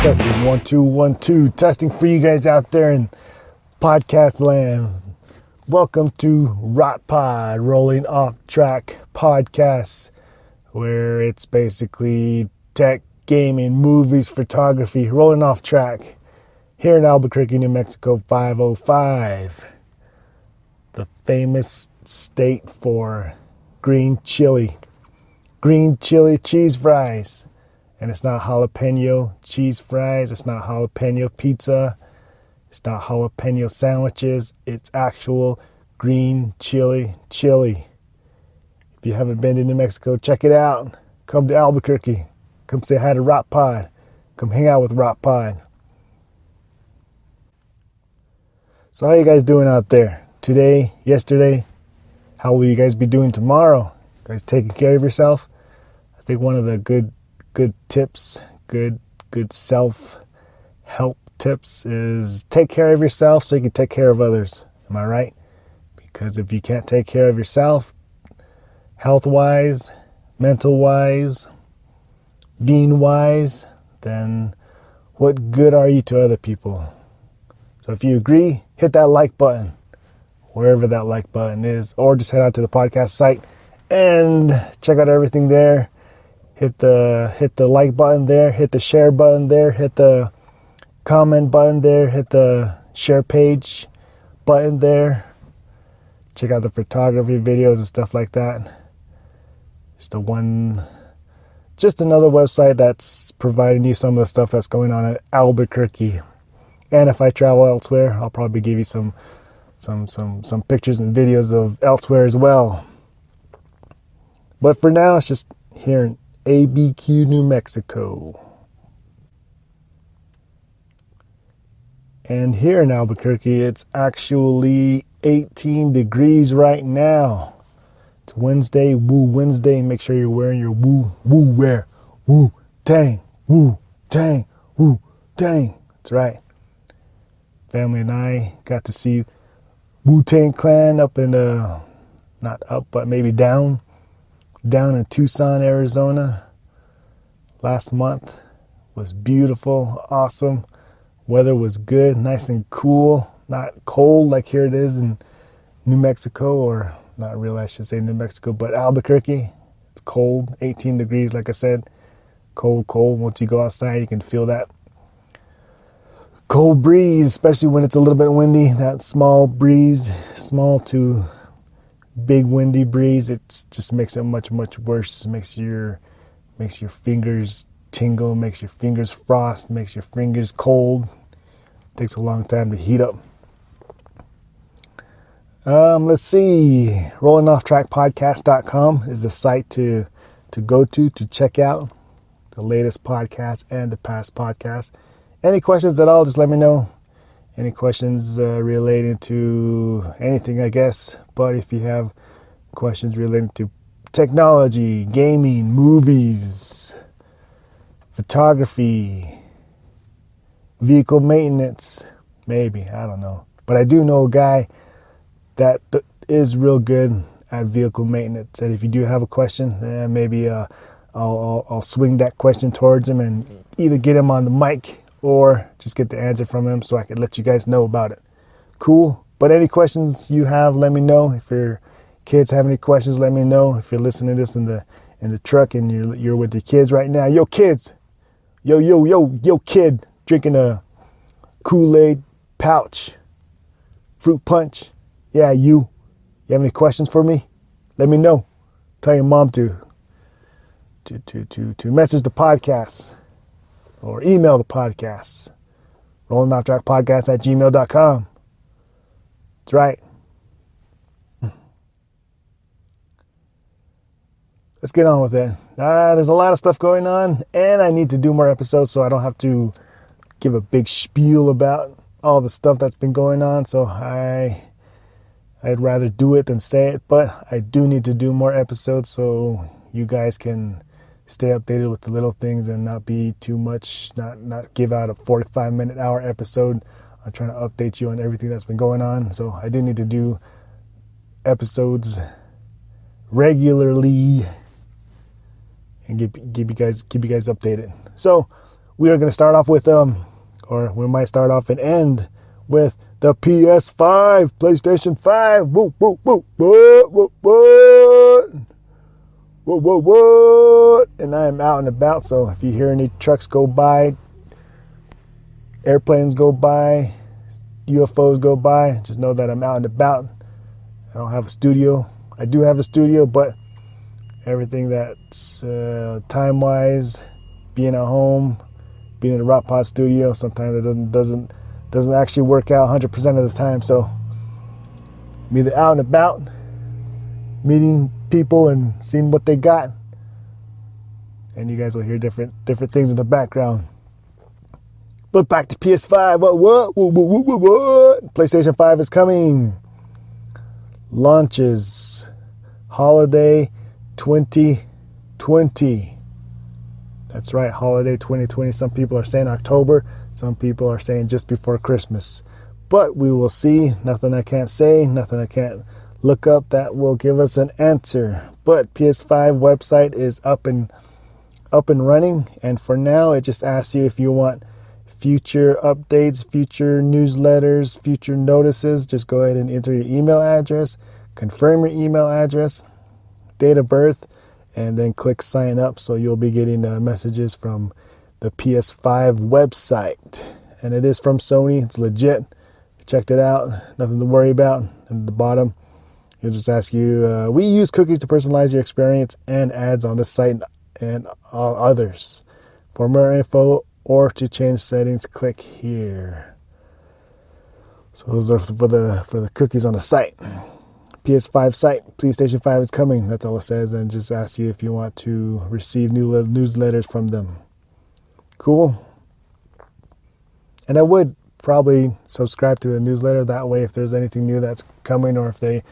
Testing 1 2 1 2. Testing for you guys out there in podcast land. Welcome to Rotpod, Rolling Off Track Podcast, where it's basically tech, gaming, movies, photography, rolling off track. Here in Albuquerque, New Mexico 505, the famous state for green chili cheese fries. And it's not jalapeno cheese fries. It's not jalapeno pizza. It's not jalapeno sandwiches. It's actual green chili. If you haven't been to New Mexico, check it out. Come to Albuquerque. Come say hi to Rotpod. Come hang out with Rotpod. So how you guys doing out there? Today, yesterday? How will you guys be doing tomorrow? You guys taking care of yourself? I think one of the good tips, good self-help tips is take care of yourself so you can take care of others. Am I right? Because if you can't take care of yourself, health-wise, mental-wise, being-wise, then what good are you to other people? So if you agree, hit that like button, wherever that like button is, or just head out to the podcast site and check out everything there. Hit the like button there, hit the share button there, hit the comment button there, hit the share page button there. Check out the photography videos and stuff like that. Just another website that's providing you some of the stuff that's going on at Albuquerque. And if I travel elsewhere, I'll probably give you some pictures and videos of elsewhere as well. But for now, it's just here in ABQ, New Mexico. And here in Albuquerque, it's actually 18 degrees right now. It's Wednesday, Woo Wednesday. Make sure you're wearing your woo wear. Woo tang, woo tang, woo tang. That's right. Family and I got to see Wu-Tang Clan up in not up, but maybe down in Tucson, Arizona last month. Was beautiful, awesome. Weather was good, nice and cool, not cold like here it is in New Mexico, or not really, I should say New Mexico, but Albuquerque. It's cold, 18 degrees, like I said. Cold. Once you go outside, you can feel that cold breeze, especially when it's a little bit windy. That small breeze, small to big windy breeze, it just makes it much worse. It makes your fingers tingle, makes your fingers frost, makes your fingers cold. It takes a long time to heat up. Let's see. RollingOffTrackPodcast.com is the site to go to check out the latest podcast and the past podcast. Any questions at all, just let me know. Any questions relating to anything, I guess. But if you have questions relating to technology, gaming, movies, photography, vehicle maintenance, maybe, I don't know. But I do know a guy that is real good at vehicle maintenance. And if you do have a question, maybe I'll swing that question towards him and either get him on the mic or just get the answer from him so I can let you guys know about it. Cool. But any questions you have, let me know. If your kids have any questions, let me know. If you're listening to this in the truck and you're with your kids right now, yo kids, yo kid, drinking a Kool-Aid pouch, fruit punch. Yeah, you have any questions for me? Let me know. Tell your mom to message the podcast. Or email the podcast. RollingOffTrackPodcast@gmail.com. That's right. Let's get on with it. There's a lot of stuff going on, and I need to do more episodes so I don't have to give a big spiel about all the stuff that's been going on. So I'd rather do it than say it, but I do need to do more episodes so you guys can stay updated with the little things and not be too much, not give out a 45-minute hour episode. I'm trying to update you on everything that's been going on. So I do need to do episodes regularly and give you guys updated. So we are going to start off with, or we might start off and end with the PS5, PlayStation 5. Whoa, whoa, whoa, whoa, whoa, whoa. Whoa, whoa, whoa. And I am out and about, so if you hear any trucks go by, airplanes go by, UFOs go by, just know that I'm out and about. I don't have a studio. I do have a studio, but everything that's time-wise, being at home, being in the Rotpod studio, sometimes it doesn't actually work out 100% of the time. So I'm either out and about, meeting people and seeing what they got, and you guys will hear different things in the background. But back to PS5. What? PlayStation 5 is coming. Launches holiday 2020. That's right, holiday 2020. Some people are saying October. Some people are saying just before Christmas. But we will see. Nothing I can't say. Nothing I can't look up that will give us an answer. But PS5 website is up and running, and for now it just asks you if you want future updates, future newsletters, future notices. Just go ahead and enter your email address, confirm your email address, date of birth, and then click sign up, so you'll be getting messages from the PS5 website. And it is from Sony. It's legit. Checked it out. Nothing to worry about. And at the bottom, it'll just ask you, we use cookies to personalize your experience and ads on this site and all others. For more info or to change settings, click here. So those are for the cookies on the site. PS5 site, PlayStation 5 is coming. That's all it says, and just asks you if you want to receive new newsletters from them. Cool. And I would probably subscribe to the newsletter. That way, if there's anything new that's coming, or if the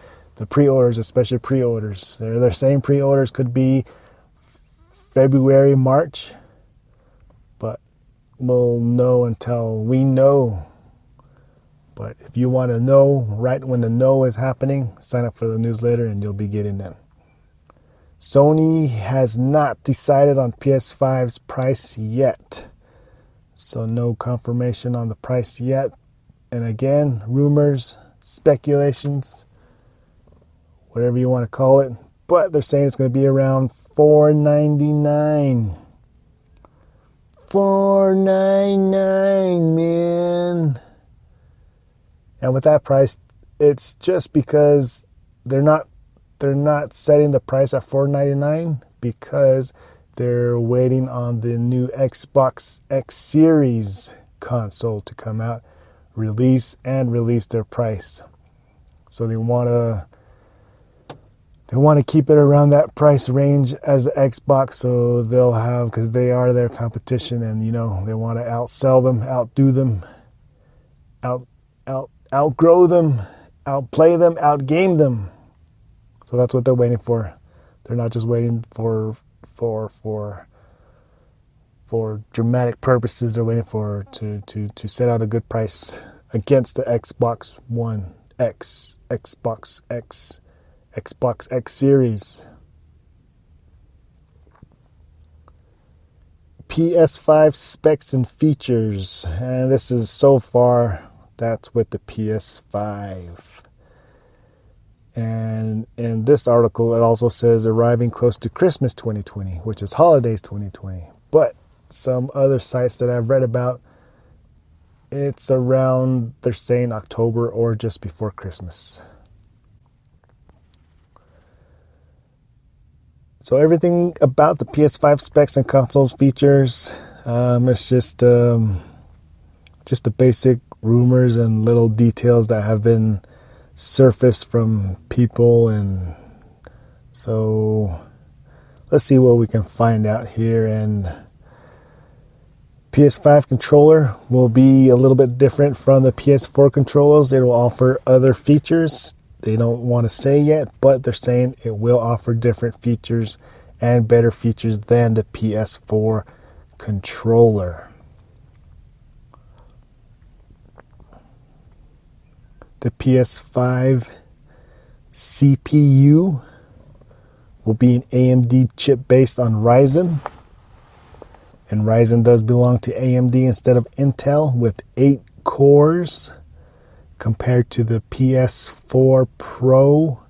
pre-orders, especially pre-orders, they're saying pre-orders could be February, March, but we'll know until we know. But if you want to know right when the know is happening, sign up for the newsletter and you'll be getting them. Sony has not decided on PS5's price yet. So no confirmation on the price yet. And again, rumors, speculations, whatever you want to call it. But they're saying it's going to be around $499. $499, man. And with that price, it's just because they're not setting the price at $499 because they're waiting on the new Xbox X Series console to come out, release their price. So they want to keep it around that price range as the Xbox, so they'll have, because they are their competition, and they want to outsell them, outdo them, outgrow them, outplay them, outgame them. So that's what they're waiting for. They're not just waiting for dramatic purposes. They're waiting for to set out a good price against the Xbox One X, Xbox X, Xbox X Series. PS5 specs and features, and this is so far. That's with the PS5. And in this article, it also says arriving close to Christmas 2020, which is holidays 2020. But some other sites that I've read about, it's around, they're saying October or just before Christmas. So everything about the PS5 specs and consoles features, it's just the basic rumors and little details that have been surfaced from people, and so let's see what we can find out here. And PS5 controller will be a little bit different from the PS4 controllers. It will offer other features. They don't want to say yet, but they're saying it will offer different features and better features than the PS4 controller. The PS5 CPU will be an AMD chip based on Ryzen. And Ryzen does belong to AMD instead of Intel with 8 cores compared to the PS4 Pro,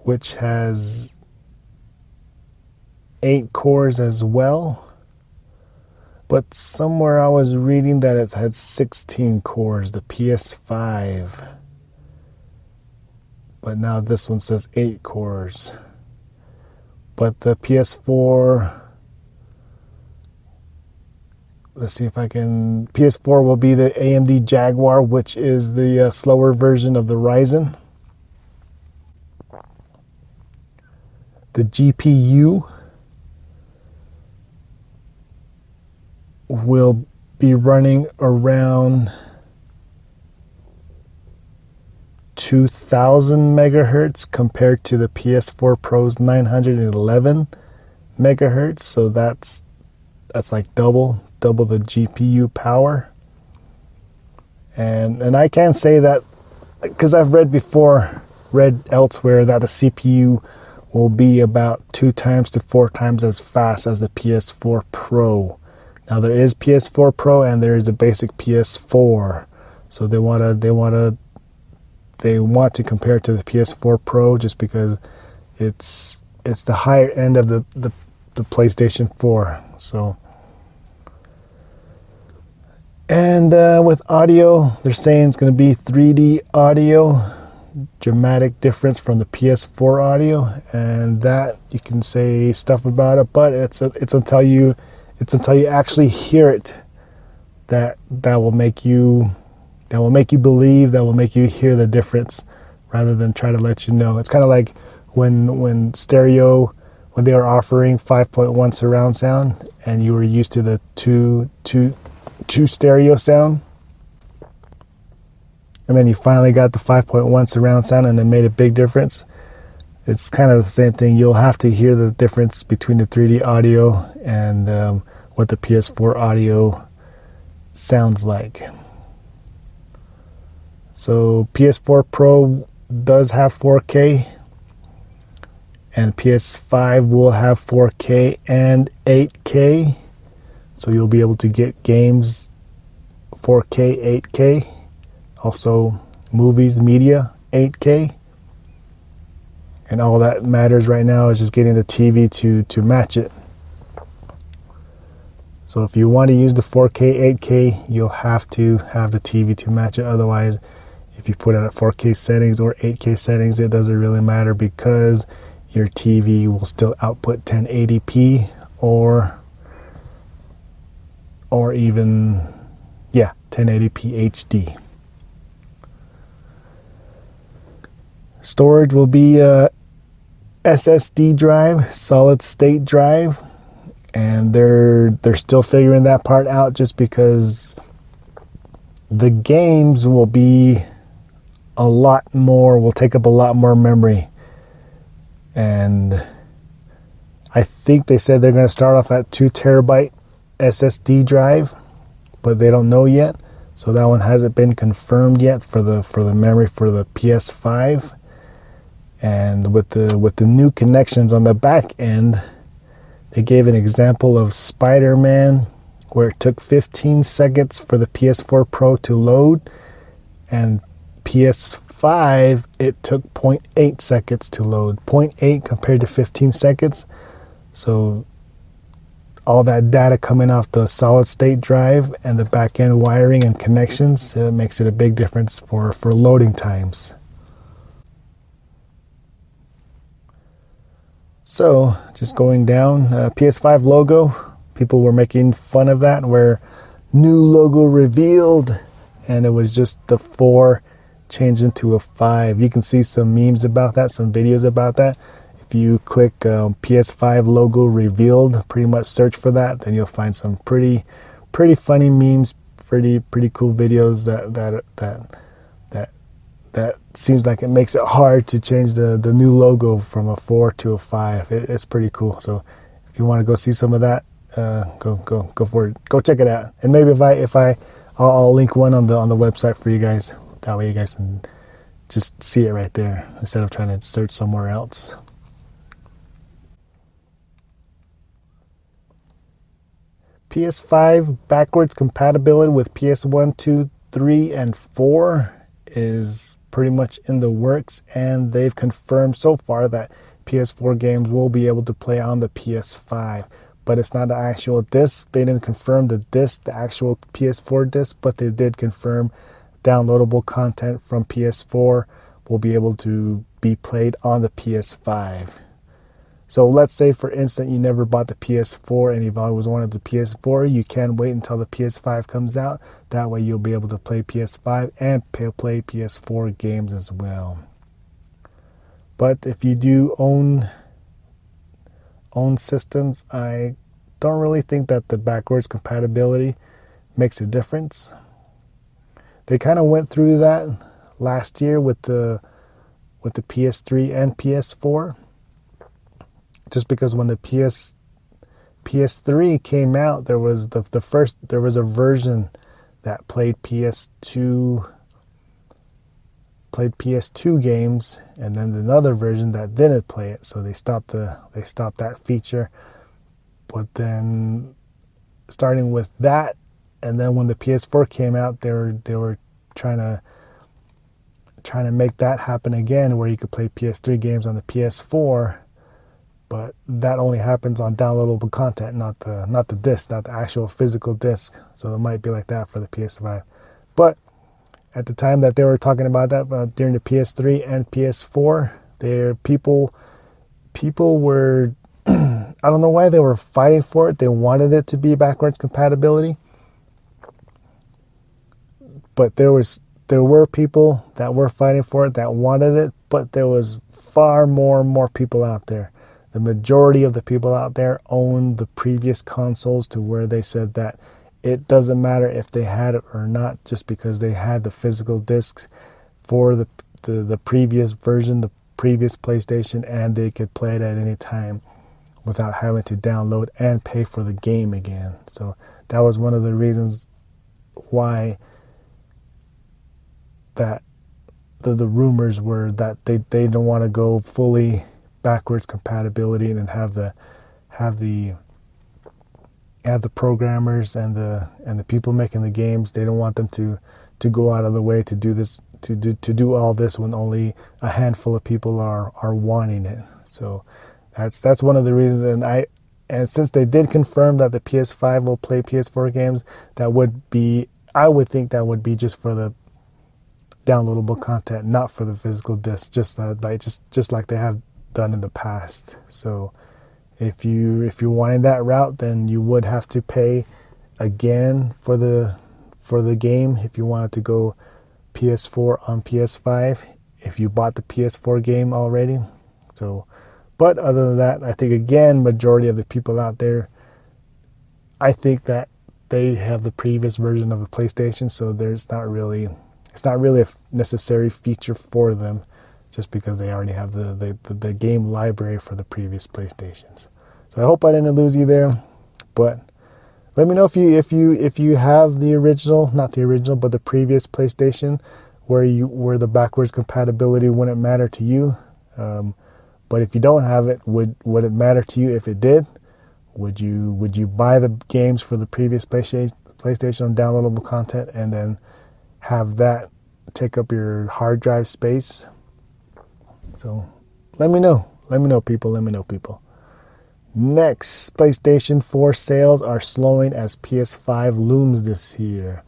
which has 8 cores as well. But somewhere I was reading that it had 16 cores, the PS5. But now this one says 8 cores. But the PS4, let's see if I can, PS4 will be the AMD Jaguar, which is the slower version of the Ryzen. The GPU will be running around 2000 megahertz compared to the PS4 Pro's 911 megahertz. So that's like double the GPU power. And I can say that because I've read elsewhere that the CPU will be about 2 times to 4 times as fast as the PS4 Pro. Now there is PS4 Pro and there is a basic PS4, so they want to compare it to the PS4 Pro just because it's the higher end of the PlayStation 4. So, and with audio, they're saying it's going to be 3D audio, dramatic difference from the PS4 audio, and that you can say stuff about it, but it's until you actually hear it that will make you believe, that will make you hear the difference rather than try to let you know. It's kind of like when they were offering 5.1 surround sound and you were used to the two stereo sound, and then you finally got the 5.1 surround sound and it made a big difference. It's kind of the same thing. You'll have to hear the difference between the 3D audio and what the PS4 audio sounds like. So PS4 Pro does have 4K, and PS5 will have 4K and 8K. So you'll be able to get games 4K, 8K. Also movies, media, 8K. And all that matters right now is just getting the TV to match it. So if you want to use the 4K, 8K, you'll have to have the TV to match it. Otherwise, if you put it at 4K settings or 8K settings, it doesn't really matter because your TV will still output 1080p or even 1080p HD. Storage will be a SSD drive, solid state drive, and they're still figuring that part out just because the games will take up a lot more memory. And I think they said they're going to start off at 2 terabyte SSD drive, but they don't know yet. So that one hasn't been confirmed yet for the memory for the PS5. And with the new connections on the back end, they gave an example of Spider-Man where it took 15 seconds for the PS4 Pro to load, and PS5 it took 0.8 seconds to load. 0.8 compared to 15 seconds. So all that data coming off the solid state drive and the back end wiring and connections, it makes it a big difference for loading times. So, just going down, PS5 logo, people were making fun of that, where new logo revealed, and it was just the 4 changed into a 5. You can see some memes about that, some videos about that. If you click PS5 logo revealed, pretty much search for that, then you'll find some pretty funny memes, pretty cool videos that seems like it makes it hard to change the new logo from a 4 to a 5. It's pretty cool. So if you want to go see some of that, go for it. Go check it out. And maybe I'll link one on the website for you guys. That way you guys can just see it right there instead of trying to search somewhere else. PS5 backwards compatibility with PS1, 2, 3, and 4 is pretty much in the works, and they've confirmed so far that PS4 games will be able to play on the PS5. But it's not the actual disc. They didn't confirm the disc, the actual PS4 disc, but they did confirm downloadable content from PS4 will be able to be played on the PS5. So let's say, for instance, you never bought the PS4 and you've always wanted the PS4. You can wait until the PS5 comes out. That way you'll be able to play PS5 and play PS4 games as well. But if you do own systems, I don't really think that the backwards compatibility makes a difference. They kind of went through that last year with the PS3 and PS4. Just because when the PS3 came out, there was there was a version that played PS2 games, and then another version that didn't play it. So they stopped that feature. But then, starting with that, and then when the PS4 came out, they were trying to make that happen again, where you could play PS3 games on the PS4. But that only happens on downloadable content, not the disc, not the actual physical disc. So it might be like that for the PS5. But at the time that they were talking about that, during the PS3 and PS4, people were, I don't know why they were fighting for it. They wanted it to be backwards compatibility. But there were people that were fighting for it, that wanted it, but there was far more people out there. The majority of the people out there own the previous consoles, to where they said that it doesn't matter if they had it or not, just because they had the physical discs for the previous version, the previous PlayStation, and they could play it at any time without having to download and pay for the game again. So that was one of the reasons why that the rumors were that they don't want to go fully backwards compatibility and have the programmers and the people making the games. They don't want them to go out of the way to do this, to do all this, when only a handful of people are wanting it. So that's one of the reasons. And since they did confirm that the PS5 will play PS4 games, I would think that would be just for the downloadable content, not for the physical disc, just like they have done in the past. So if you're wanting that route, then you would have to pay again for the game if you wanted to go PS4 on PS5, if you bought the PS4 game already. So, but other than that, I think, again, majority of the people out there, I think that they have the previous version of the PlayStation, so it's not really a necessary feature for them, just because they already have the game library for the previous PlayStations. So I hope I didn't lose you there, but let me know if you have the original, not the original, but the previous PlayStation, where the backwards compatibility wouldn't matter to you. But if you don't have it, would it matter to you if it did? Would you buy the games for the previous PlayStation on downloadable content and then have that take up your hard drive space? So let me know people. Next, PlayStation 4 sales are slowing as PS5 looms this year.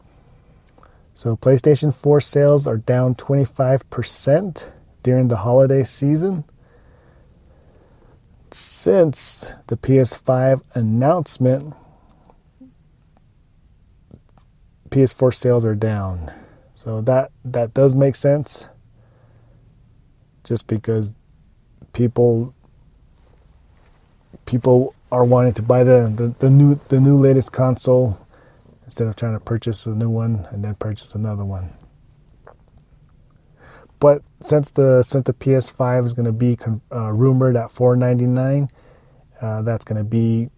So PlayStation 4 sales are down 25% during the holiday season. Since the PS5 announcement, PS4 sales are down. So that does make sense, just because people are wanting to buy the new latest console instead of trying to purchase a new one and then purchase another one. But since the PS5 is going to be rumored at $499, that's going to be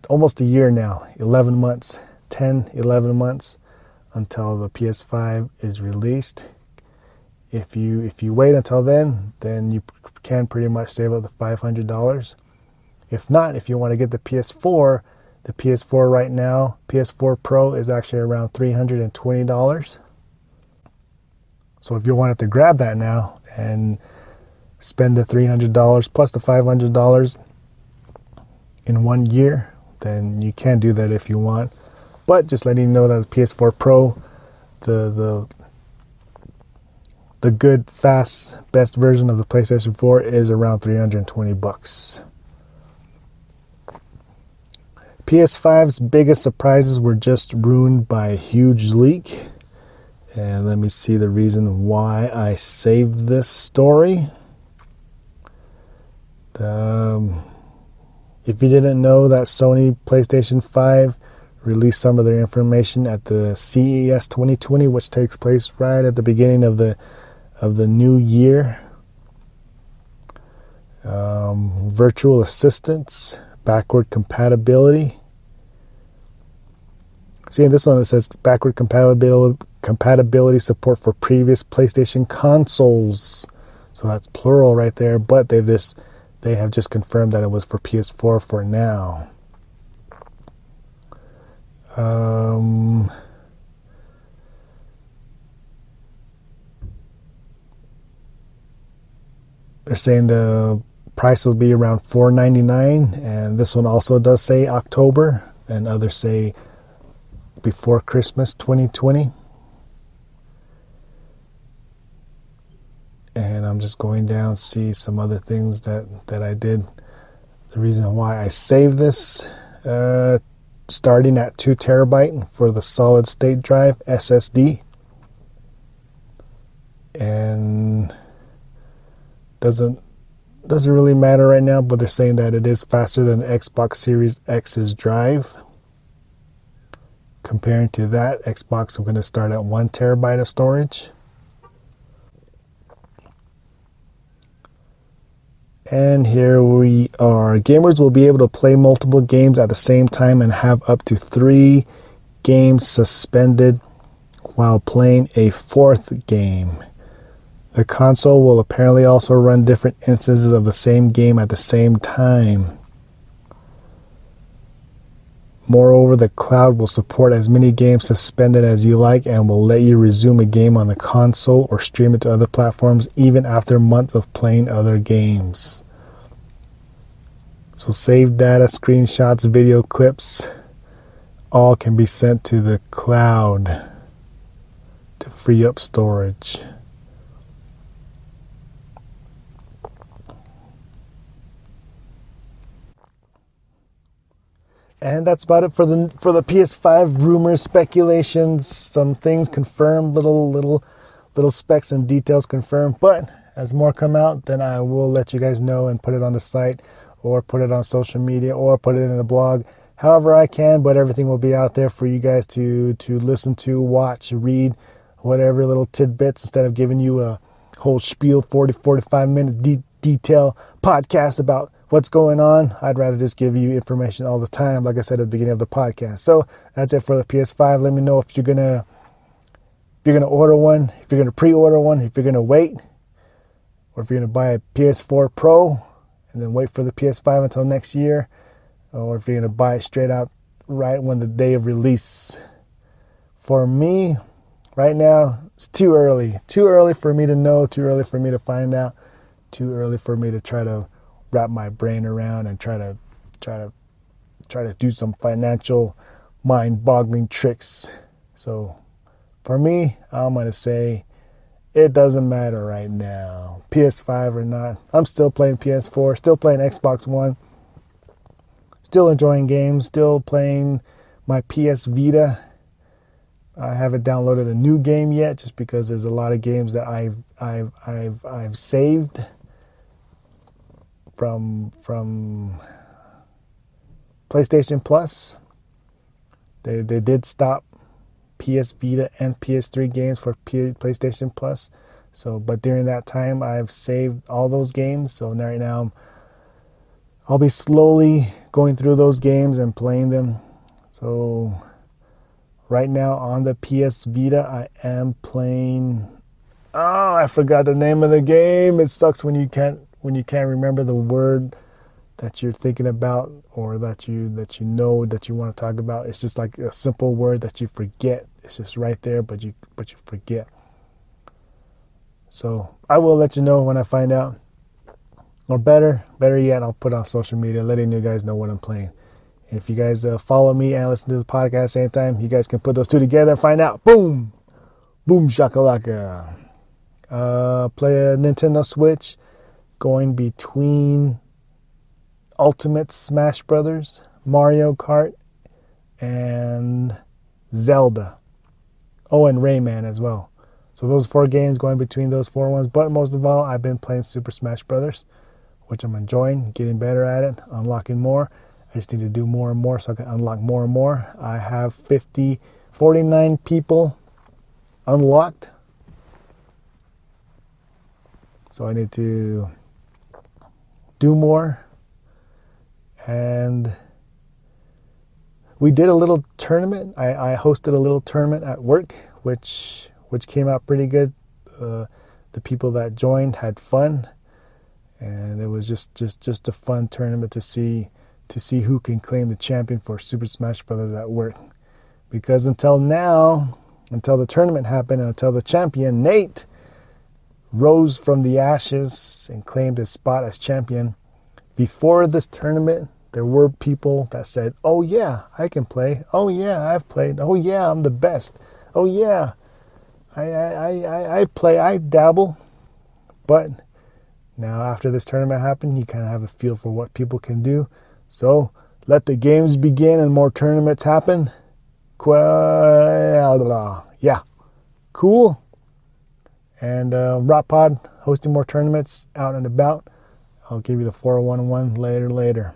almost a year now, 11 months until the PS5 is released. If you wait until then you can pretty much save up the $500. If not, if you want to get the PS4, The PS4 right now, PS4 Pro is actually around $320. So if you wanted to grab that now and spend the $300 plus the $500 in 1 year, then you can do that if you want. But just letting you know that the PS4 Pro, the good, fast, best version of the PlayStation 4 is around $320. PS5's biggest surprises were just ruined by a huge leak. And let me see the reason why I saved this story. If you didn't know that Sony PlayStation 5 released some of their information at the CES 2020, which takes place right at the beginning of the new year. Virtual assistants, backward compatibility. See, in this one it says backward compatibility support for previous PlayStation consoles. So that's plural right there, but they have just confirmed that it was for PS4 for now. They're saying the price will be around $499, and this one also does say October, and others say before Christmas 2020. And I'm just going down to see some other things that I did. The reason why I saved this, starting at 2 terabyte for the solid state drive SSD, and doesn't really matter right now, but they're saying that it is faster than Xbox Series X's drive. Comparing to that, Xbox, we're going to start at 1 terabyte of storage. And here we are. Gamers will be able to play multiple games at the same time and have up to 3 games suspended while playing a 4th game. The console will apparently also run different instances of the same game at the same time. Moreover, the cloud will support as many games suspended as you like and will let you resume a game on the console or stream it to other platforms even after months of playing other games. So saved data, screenshots, video clips, all can be sent to the cloud to free up storage. And that's about it for the PS5 rumors, speculations, some things confirmed, little specs and details confirmed. But as more come out, then I will let you guys know and put it on the site or put it on social media or put it in a blog, however I can. But everything will be out there for you guys to listen to, watch, read, whatever little tidbits, instead of giving you a whole spiel, 45 minute detail podcast about what's going on. I'd rather just give you information all the time, like I said at the beginning of the podcast. So that's it for the PS5. Let me know if you're gonna order one, if you're gonna pre-order one, if you're gonna wait, or if you're gonna buy a PS4 Pro and then wait for the PS5 until next year, or if you're gonna buy it straight out right when the day of release. For me, right now, it's too early. Too early for me to know, too early for me to find out, too early for me to try to wrap my brain around and try to do some financial mind-boggling tricks. So for me, I'm going to say it doesn't matter right now, PS5 or not. I'm still playing PS4, still playing Xbox One, still enjoying games, still playing my PS Vita. I haven't downloaded a new game yet, just because there's a lot of games that I've saved from PlayStation Plus. They did stop PS Vita and PS3 games for PlayStation Plus. So, but during that time, I've saved all those games. So right now, I'll be slowly going through those games and playing them. So right now on the PS Vita, I am playing. Oh, I forgot the name of the game. It sucks when you can't remember the that you're thinking about, or that you know that you want to talk about. It's just like a simple word that you forget. It's just right there, but you forget. So I will let you know when I find out. Or better yet, I'll put on social media letting you guys know what I'm playing. And if you guys follow me and listen to the podcast at the same time, you guys can put those two together and find out. Boom! Boom shakalaka. Play a Nintendo Switch going between Ultimate Smash Brothers, Mario Kart, and Zelda. Oh, and Rayman as well. So those 4 games going between those 4 ones. But most of all, I've been playing Super Smash Brothers, which I'm enjoying, getting better at it, unlocking more. I just need to do more and more so I can unlock more and more. I have 49 people unlocked. So I need to do more. And we did a little tournament. I hosted a little tournament at work, which came out pretty good. The people that joined had fun, and it was just a fun tournament to see who can claim the champion for Super Smash Brothers at work. Because until the tournament happened, and until the champion Nate rose from the ashes and claimed his spot as champion, before this tournament, there were people that said, "Oh yeah, I can play. Oh yeah, I've played. Oh yeah, I'm the best. Oh yeah, I play. I dabble." But now after this tournament happened, you kind of have a feel for what people can do. So let the games begin and more tournaments happen. Yeah, cool. And Rotpod hosting more tournaments out and about. I'll give you the 411 later.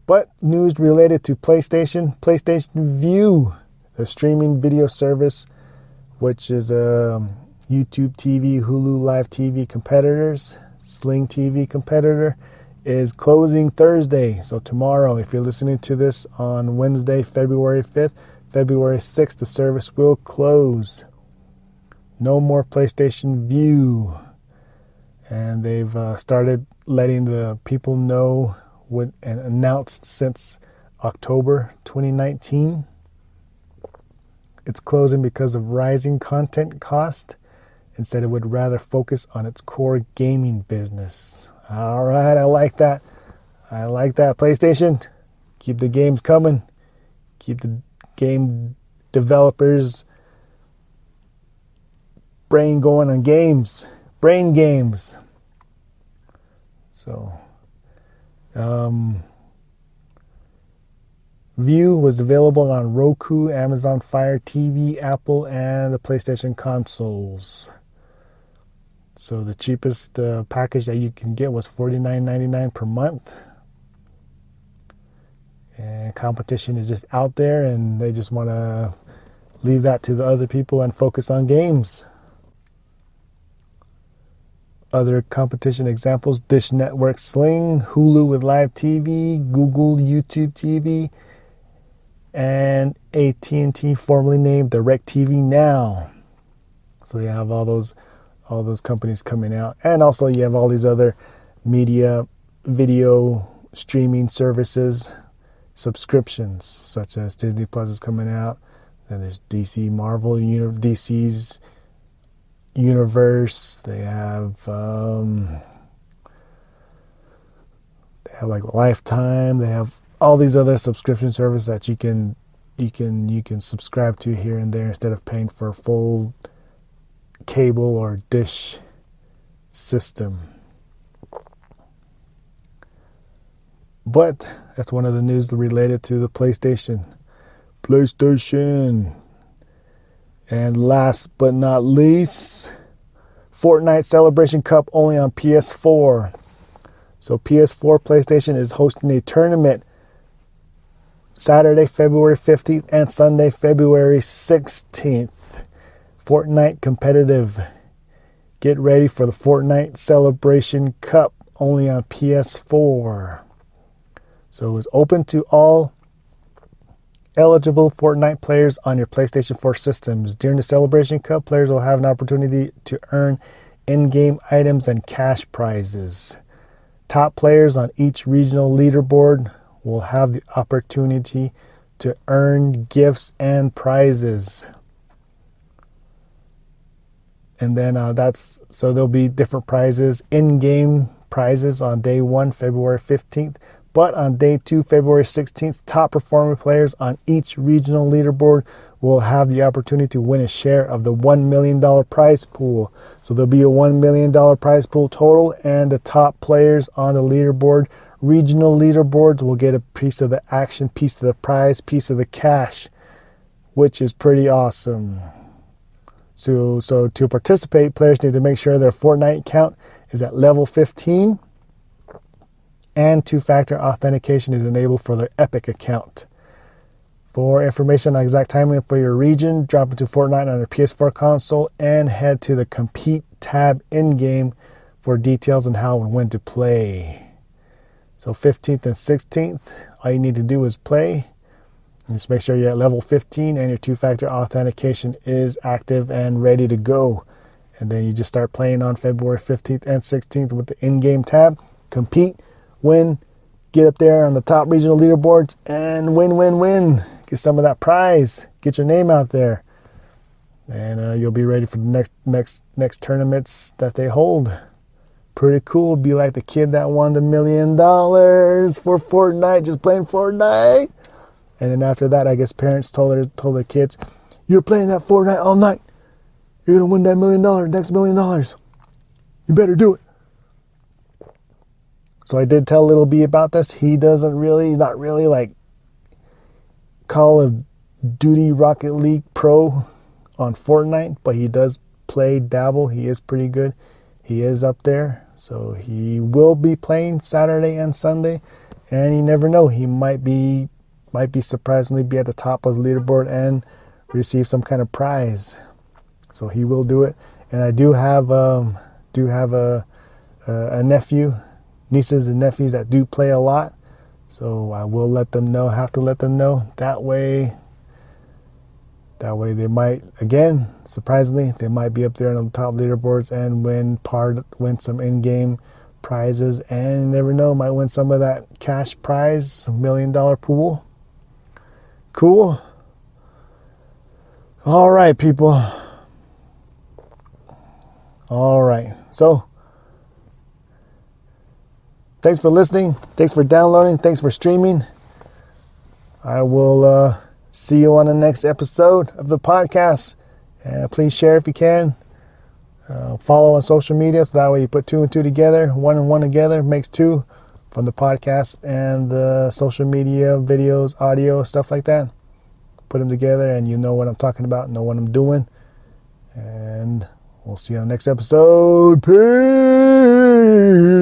But news related to PlayStation View, the streaming video service, which is YouTube TV, Hulu Live TV competitors, Sling TV competitor, is closing Thursday. So tomorrow, if you're listening to this on Wednesday, February 5th, February 6th, the service will close. No more PlayStation View. And they've started letting the people know and announced since October 2019. It's closing because of rising content cost. Instead, it would rather focus on its core gaming business. All right, I like that. PlayStation, keep the games coming. Keep the game developers' brain going on games. Brain games. So, View was available on Roku, Amazon Fire TV, Apple, and the PlayStation consoles. So the cheapest package that you can get was $49.99 per month. And competition is just out there, and they just want to leave that to the other people and focus on games. Other competition examples: Dish Network Sling, Hulu with Live TV, Google YouTube TV, and AT&T, formerly named DirecTV Now. So they have all those companies coming out, and also you have all these other media, video streaming services, subscriptions, such as Disney Plus is coming out. Then there's DC Marvel, DC's Universe. They have like Lifetime. They have all these other subscription services that you can subscribe to here and there instead of paying for a full cable or dish system. But that's one of the news related to the PlayStation. And last but not least, Fortnite Celebration Cup only on PS4. So PS4 PlayStation is hosting a tournament Saturday, February 15th and Sunday, February 16th. Fortnite competitive. Get ready for the Fortnite Celebration Cup only on PS4. So it's open to all eligible Fortnite players on your PlayStation 4 systems. During the Celebration Cup, players will have an opportunity to earn in-game items and cash prizes. Top players on each regional leaderboard will have the opportunity to earn gifts and prizes. And then so there'll be different prizes, in-game prizes on day 1, February 15th. But on day 2, February 16th, top performing players on each regional leaderboard will have the opportunity to win a share of the $1 million prize pool. So there'll be a $1 million prize pool total, and the top players on the leaderboard, regional leaderboards, will get a piece of the action, piece of the prize, piece of the cash, which is pretty awesome. So to participate, players need to make sure their Fortnite account is at level 15. And two-factor authentication is enabled for their Epic account. For information on exact timing for your region, drop into Fortnite on your PS4 console and head to the Compete tab in-game for details on how and when to play. So 15th and 16th, all you need to do is play. Just make sure you're at level 15 and your two-factor authentication is active and ready to go. And then you just start playing on February 15th and 16th with the in-game tab. Compete. Win, get up there on the top regional leaderboards, and win. Get some of that prize. Get your name out there, and you'll be ready for the next tournaments that they hold. Pretty cool. Be like the kid that won the $1 million for Fortnite, just playing Fortnite. And then after that, I guess parents told their kids, "You're playing that Fortnite all night. You're gonna win that $1 million, next $1 million. You better do it." So I did tell Little B about this. He's not really like Call of Duty Rocket League Pro on Fortnite, but he does dabble. He is pretty good. He is up there. So he will be playing Saturday and Sunday. And you never know. He might be surprisingly be at the top of the leaderboard and receive some kind of prize. So he will do it. And I do have a nephew, nieces and nephews that do play a lot, so I will have to let them know. That way they might, again, surprisingly, they might be up there on the top leaderboards and win some in-game prizes, and you never know, might win some of that cash prize, $1 million pool. Cool. All right, people. All right, so thanks for listening. Thanks for downloading. Thanks for streaming. I will see you on the next episode of the podcast. Please share if you can. Follow on social media so that way you put 2 and 2 together. 1 and 1 together makes 2 from the podcast and the social media, videos, audio, stuff like that. Put them together and you know what I'm talking about, know what I'm doing. And we'll see you on the next episode. Peace.